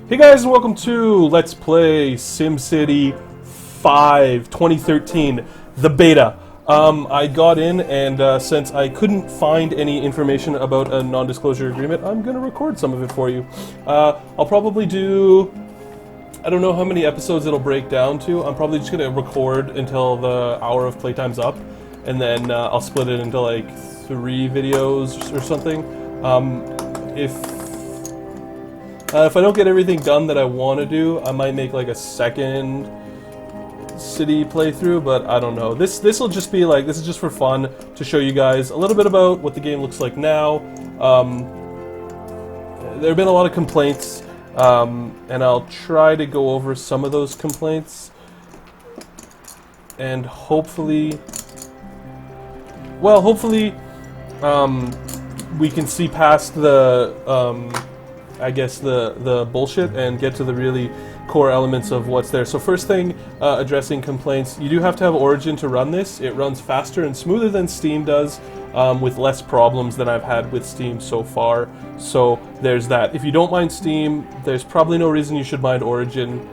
Hey guys, and welcome to Let's Play SimCity 5 2013, the beta. I got in, and since I couldn't find any information about a non-disclosure agreement, I'm going to record some of it for you. I'll probably do... I don't know how many episodes it'll break down to. I'm probably just going to record until the hour of playtime's up, and then I'll split it into like 3 videos or something. If I don't get everything done that I want to do, I might make like a second city playthrough, but I don't know. This will just be like, this is just for fun, to show you guys a little bit about what the game looks like now. There have been a lot of complaints, and I'll try to go over some of those complaints, and hopefully, we can see past the, I guess the bullshit and get to the really core elements of what's there. So first thing, addressing complaints, you do have to have Origin to run this. It runs faster and smoother than Steam does, with less problems than I've had with Steam so far. So there's that. If you don't mind Steam, there's probably no reason you should mind Origin.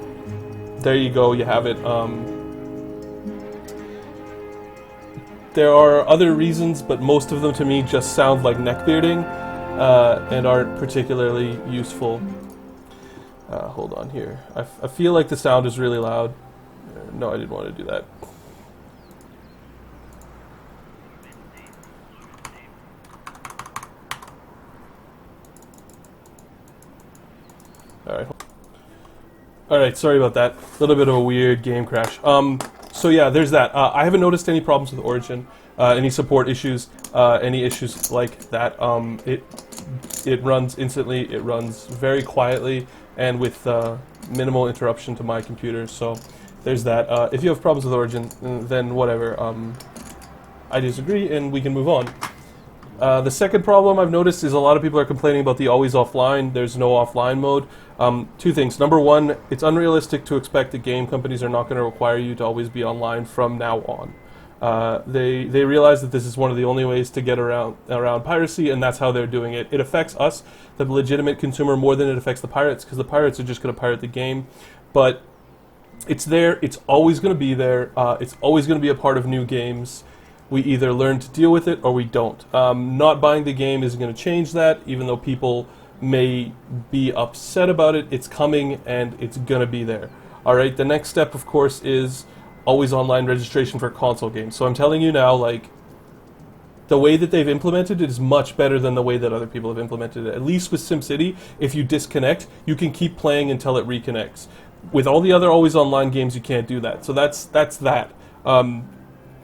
There you go, you have it. There are other reasons, but most of them to me just sound like neckbearding. And aren't particularly useful. Hold on here. I feel like the sound is really loud. No, I didn't want to do that. Alright, sorry about that. A little bit of a weird game crash. So yeah, there's that. I haven't noticed any problems with Origin, any support issues, any issues like that. It runs instantly, it runs very quietly, and with minimal interruption to my computer, so there's that. If you have problems with Origin, then whatever. I disagree, and we can move on. The second problem I've noticed is a lot of people are complaining about the always offline. There's no offline mode. 2 things. Number one, it's unrealistic to expect that game companies are not going to require you to always be online from now on. They realize that this is one of the only ways to get around piracy, and that's how they're doing it. It affects us, the legitimate consumer, more than it affects the pirates, because the pirates are just going to pirate the game. But it's there, it's always going to be there, it's always going to be a part of new games. We either learn to deal with it or we don't. Not buying the game isn't going to change that, even though people may be upset about it. It's coming, and it's going to be there. Alright, the next step, of course, is always online registration for console games. So I'm telling you now, like, the way that they've implemented it is much better than the way that other people have implemented it. At least with SimCity, if you disconnect, you can keep playing until it reconnects. With all the other always online games, you can't do that. So that's that.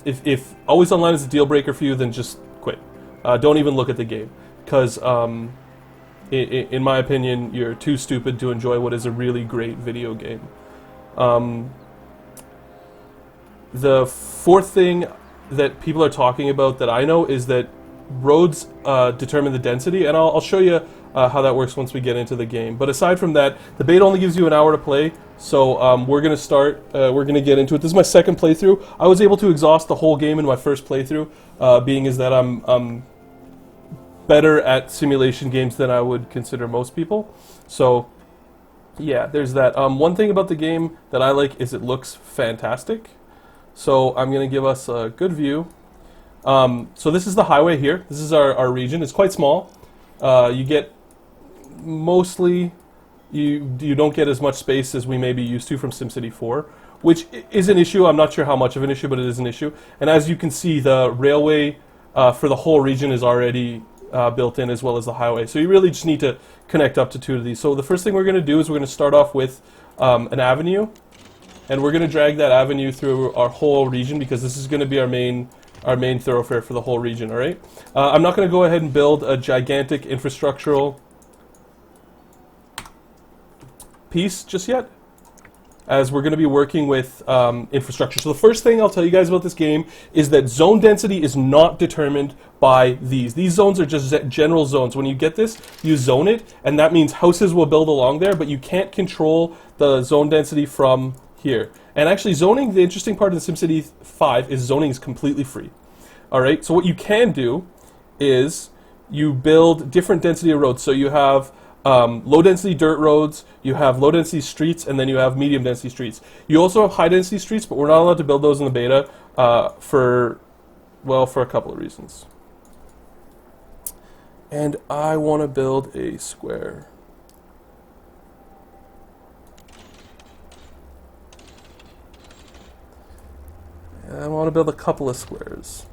If always online is a deal breaker for you, then just quit. Don't even look at the game, because in my opinion, you're too stupid to enjoy what is a really great video game. The fourth thing that people are talking about that I know is that roads determine the density, and I'll show you how that works once we get into the game. But aside from that, the beta only gives you an hour to play, so we're going to start, we're going to get into it. This is my second playthrough. I was able to exhaust the whole game in my first playthrough, being is that I'm better at simulation games than I would consider most people. So yeah, there's that. One thing about the game that I like is it looks fantastic. So I'm going to give us a good view. So this is the highway here. This is our region. It's quite small. You get mostly, you don't get as much space as we may be used to from SimCity 4, which is an issue. I'm not sure how much of an issue, but it is an issue. And as you can see, the railway for the whole region is already built in, as well as the highway. So you really just need to connect up to 2 of these. So the first thing we're going to do is we're going to start off with an avenue. And we're going to drag that avenue through our whole region, because this is going to be our main thoroughfare for the whole region, alright? I'm not going to go ahead and build a gigantic infrastructural piece just yet, as we're going to be working with infrastructure. So the first thing I'll tell you guys about this game is that zone density is not determined by these. These zones are just general zones. When you get this, you zone it, and that means houses will build along there, but you can't control the zone density from here. And actually, zoning, the interesting part of the SimCity 5 is zoning is completely free. Alright, so what you can do is you build different density of roads. So you have low density dirt roads, you have low density streets, and then you have medium density streets. You also have high density streets, but we're not allowed to build those in the beta for a couple of reasons. And I want to build a square. And I want to build a couple of squares.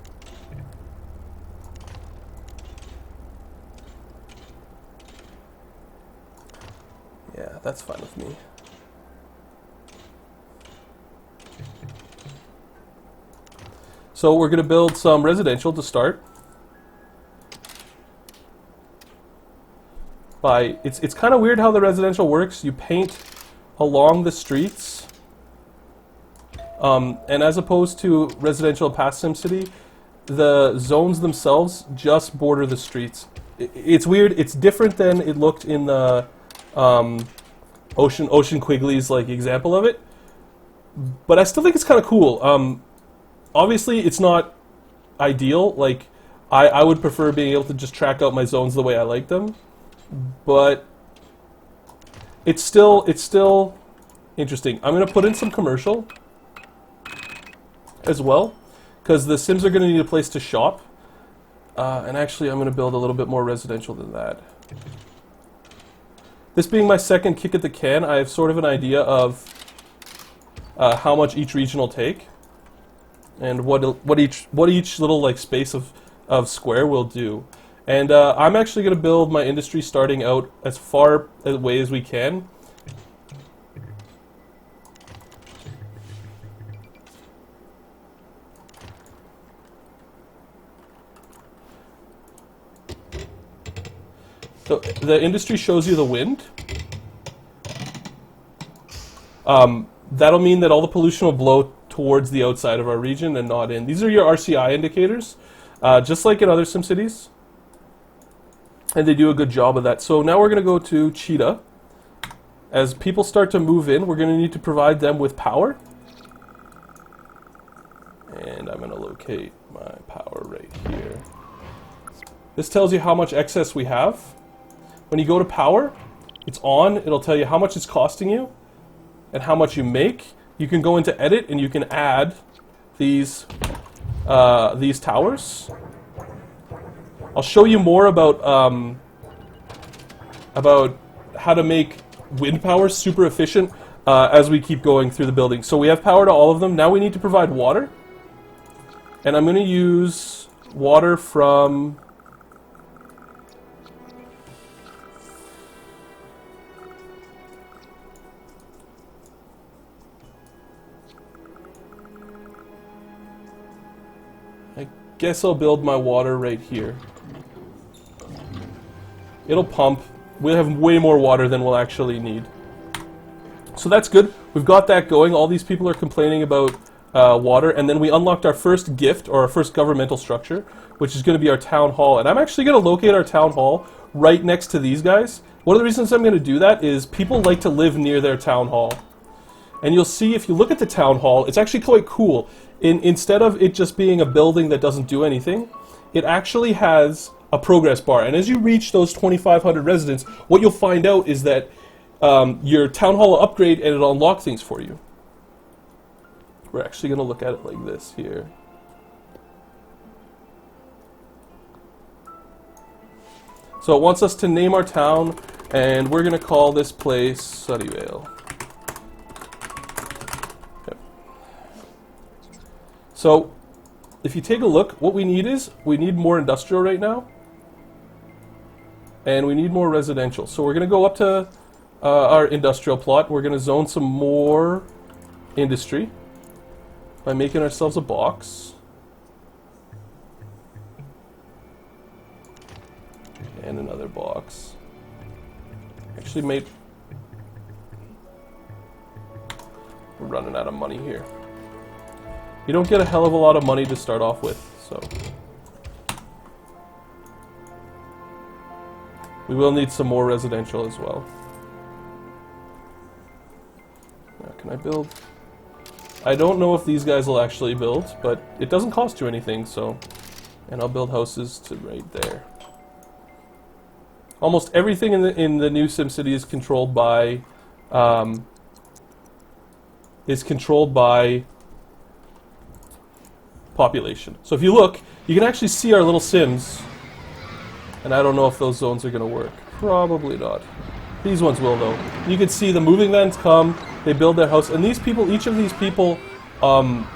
Yeah, that's fine with me. So we're going to build some residential to start. It's kind of weird how the residential works. You paint along the streets, and as opposed to residential past SimCity, the zones themselves just border the streets. It's weird. It's different than it looked in the Ocean Quigley's like example of it, but I still think it's kind of cool. Obviously, it's not ideal. Like I would prefer being able to just track out my zones the way I like them. But it's still interesting. I'm going to put in some commercial as well, because the Sims are going to need a place to shop. And actually, I'm going to build a little bit more residential than that. This being my second kick at the can, I have sort of an idea of how much each region will take, and what each little like space of square will do. And I'm actually going to build my industry starting out as far away as we can. So the industry shows you the wind. That'll mean that all the pollution will blow towards the outside of our region and not in. These are your RCI indicators, just like in other SimCities. And they do a good job of that. So now we're going to go to Cheetah. As people start to move in, we're going to need to provide them with power. And I'm going to locate my power right here. This tells you how much excess we have. When you go to power, it's on. It'll tell you how much it's costing you and how much you make. You can go into edit and you can add these towers. I'll show you more about how to make wind power super efficient as we keep going through the building. So we have power to all of them. Now we need to provide water. And I'm going to use water from... I guess I'll build my water right here. It'll pump. We'll have way more water than we'll actually need. So that's good. We've got that going. All these people are complaining about water. And then we unlocked our first gift, or our first governmental structure, which is going to be our town hall. And I'm actually going to locate our town hall right next to these guys. One of the reasons I'm going to do that is people like to live near their town hall. And you'll see if you look at the town hall, it's actually quite cool. Instead of it just being a building that doesn't do anything, it actually has a progress bar. And as you reach those 2,500 residents, what you'll find out is that your town hall will upgrade and it'll unlock things for you. We're actually going to look at it like this here. So it wants us to name our town, and we're going to call this place Sunnyvale. Yep. So if you take a look, what we need more industrial right now. And we need more residential. So we're going to go up to our industrial plot. We're going to zone some more industry by making ourselves a box. And another box. Actually we're running out of money here. You don't get a hell of a lot of money to start off with, so... We will need some more residential as well. Now, can I build? I don't know if these guys will actually build, but it doesn't cost you anything, so... And I'll build houses to right there. Almost everything in the new SimCity is controlled by population. So if you look, you can actually see our little Sims, and I don't know if those zones are going to work. Probably not. These ones will, though. You can see the moving vans come, they build their house, and these people, each of these people, are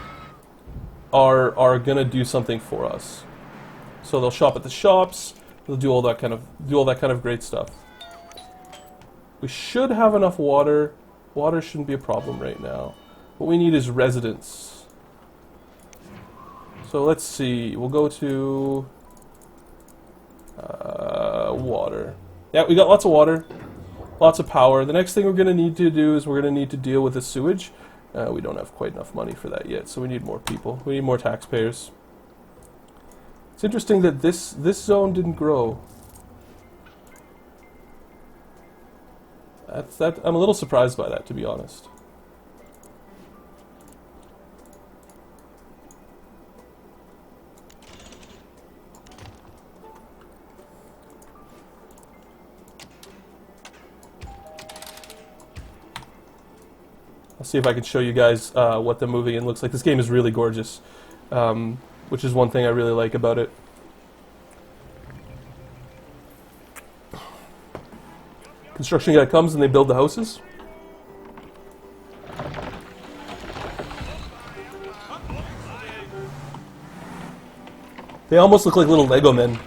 going to do something for us. So they'll shop at the shops. They'll do all that kind of great stuff. We should have enough water. Water shouldn't be a problem right now. What we need is residents. So let's see. We'll go to water. Yeah, we got lots of water, lots of power. The next thing we're going to need to do is we're going to need to deal with the sewage. We don't have quite enough money for that yet, so we need more people. We need more taxpayers. It's interesting that this zone didn't grow. I'm a little surprised by that, to be honest. I'll see if I can show you guys what the moving in looks like. This game is really gorgeous, which is one thing I really like about it. Construction guy comes and they build the houses. They almost look like little Lego men.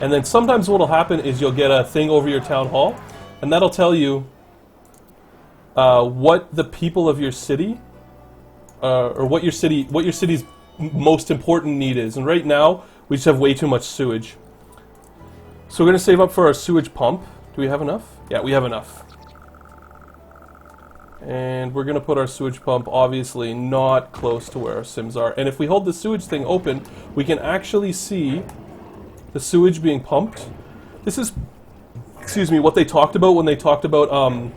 And then sometimes what will happen is you'll get a thing over your town hall, and that'll tell you what the people of your city, or what your city's most important need is. And right now, we just have way too much sewage. So we're going to save up for our sewage pump. Do we have enough? Yeah, we have enough. And we're going to put our sewage pump, obviously, not close to where our Sims are. And if we hold the sewage thing open, we can actually see the sewage being pumped. This is, excuse me, what they talked about when they talked about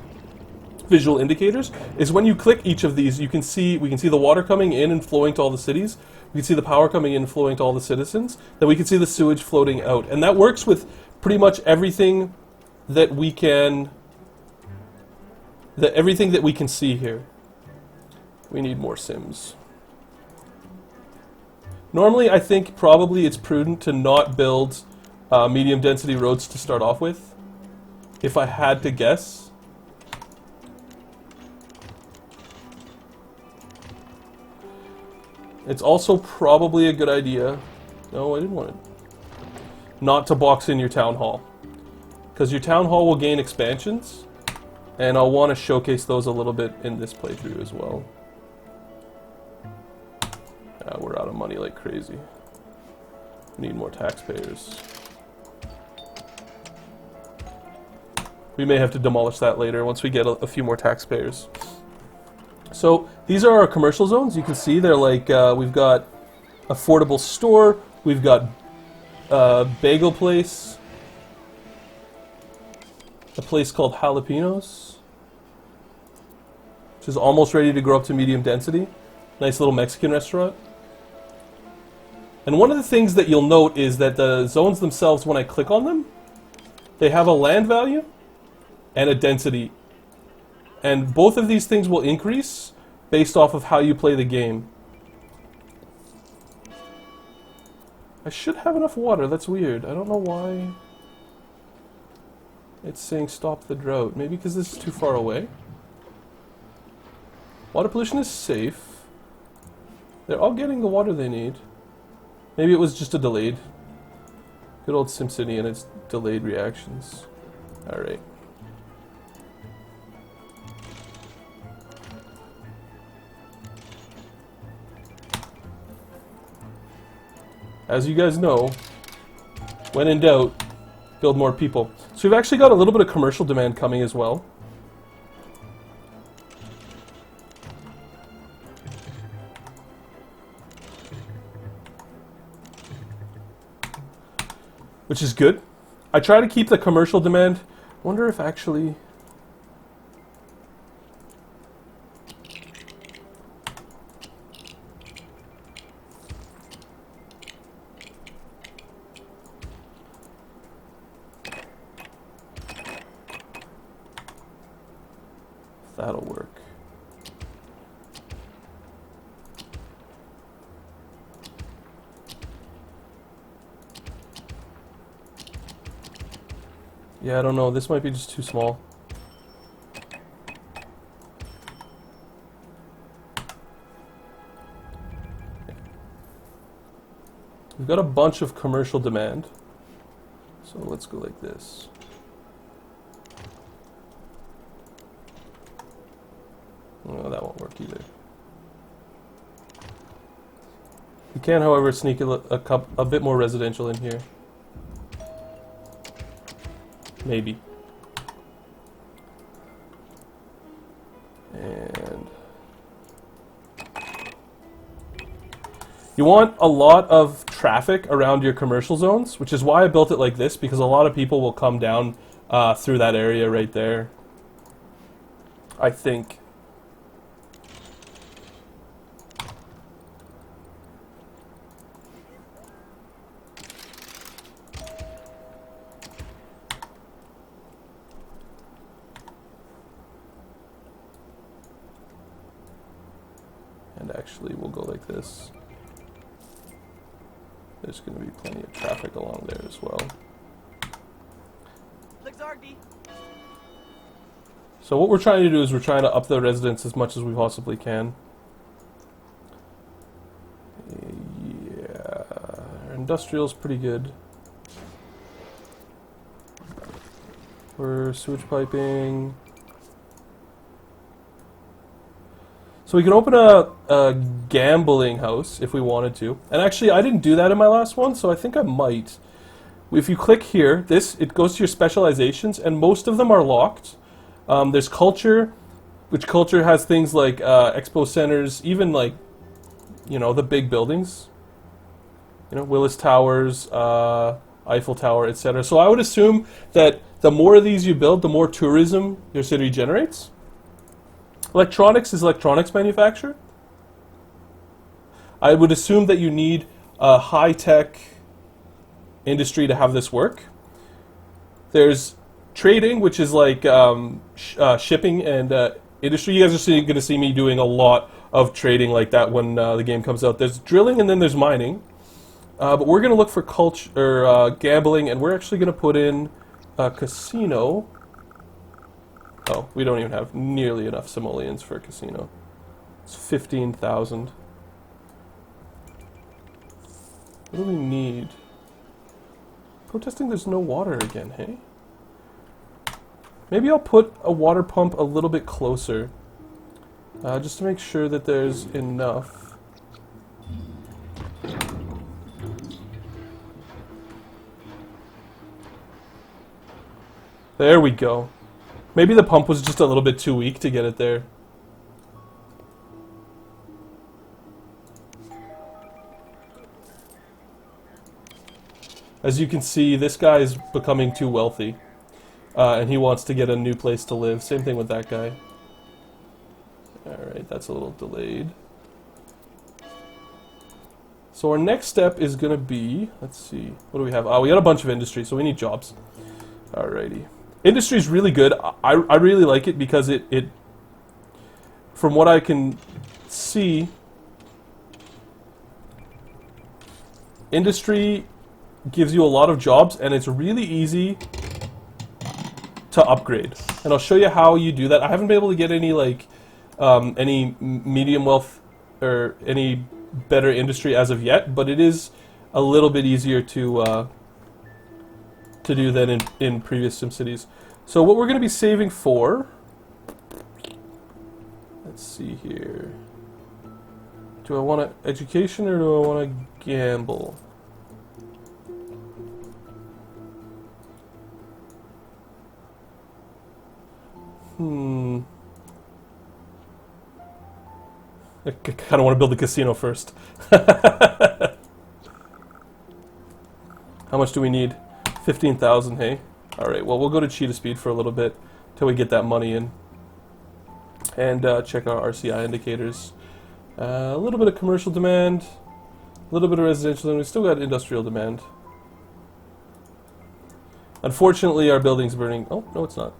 visual indicators, is when you click each of these, we can see the water coming in and flowing to all the cities. We can see the power coming in and flowing to all the citizens. Then we can see the sewage floating out. And that works with pretty much everything that we can see here. We need more Sims. Normally, I think probably it's prudent to not build medium density roads to start off with, if I had to guess. It's also probably a good idea, no, I didn't want it, not to box in your town hall, because your town hall will gain expansions, and I'll want to showcase those a little bit in this playthrough as well. We're out of money like crazy. We need more taxpayers. We may have to demolish that later once we get a few more taxpayers. So these are our commercial zones. You can see they're like, we've got affordable store, we've got bagel place, a place called Jalapenos, which is almost ready to grow up to medium density. Nice little Mexican restaurant. And one of the things that you'll note is that the zones themselves, when I click on them, they have a land value and a density. And both of these things will increase based off of how you play the game. I should have enough water. That's weird. I don't know why it's saying stop the drought. Maybe because this is too far away. Water pollution is safe. They're all getting the water they need. Maybe it was just a delayed. Good old SimCity and its delayed reactions. Alright. As you guys know, when in doubt, build more people. So we've actually got a little bit of commercial demand coming as well. Which is good. I try to keep the commercial demand. Wonder if actually... That'll work. Yeah, I don't know. This might be just too small. We've got a bunch of commercial demand. So let's go like this. No, that won't work either. We can, however, sneak a bit more residential in here. Maybe. And you want a lot of traffic around your commercial zones, which is why I built it like this, because a lot of people will come down through that area right there, I think. And actually, we'll go like this. There's going to be plenty of traffic along there as well. So what we're trying to do is we're trying to up the residents as much as we possibly can. Yeah, industrial's pretty good. We're sewage piping. So we can open a gambling house if we wanted to. And actually, I didn't do that in my last one, so I think I might. If you click here, it goes to your specializations, and most of them are locked. There's culture, which culture has things like expo centers, even like, you know, the big buildings. You know, Willis Towers, Eiffel Tower, etc. So I would assume that the more of these you build, the more tourism your city generates. Electronics is electronics manufacturer. I would assume that you need a high-tech industry to have this work. There's trading, which is like shipping and industry. You guys are going to see me doing a lot of trading like that when the game comes out. There's drilling and then there's mining. But we're going to look for culture or gambling, and we're actually going to put in a casino. Oh, we don't even have nearly enough simoleons for a casino. It's 15,000. What do we need? Protesting there's no water again, hey? Maybe I'll put a water pump a little bit closer. Just to make sure that there's enough. There we go. Maybe the pump was just a little bit too weak to get it there. As you can see, this guy is becoming too wealthy. And he wants to get a new place to live. Same thing with that guy. Alright, that's a little delayed. So our next step is going to be... Let's see. What do we have? Oh, we got a bunch of industry, so we need jobs. Alrighty. Industry is really good. I really like it because it from what I can see, industry gives you a lot of jobs and it's really easy to upgrade. And I'll show you how you do that. I haven't been able to get any like any medium wealth or any better industry as of yet, but it is a little bit easier to do than in previous SimCities. So what we're going to be saving for, let's see here. Do I want education or do I want to gamble? I kind of want to build a casino first. How much do we need? 15,000, hey? Alright, well, we'll go to cheetah speed for a little bit till we get that money in. And check our RCI indicators. A little bit of commercial demand, a little bit of residential, and we still got industrial demand. Unfortunately, our building's burning. Oh, no, it's not.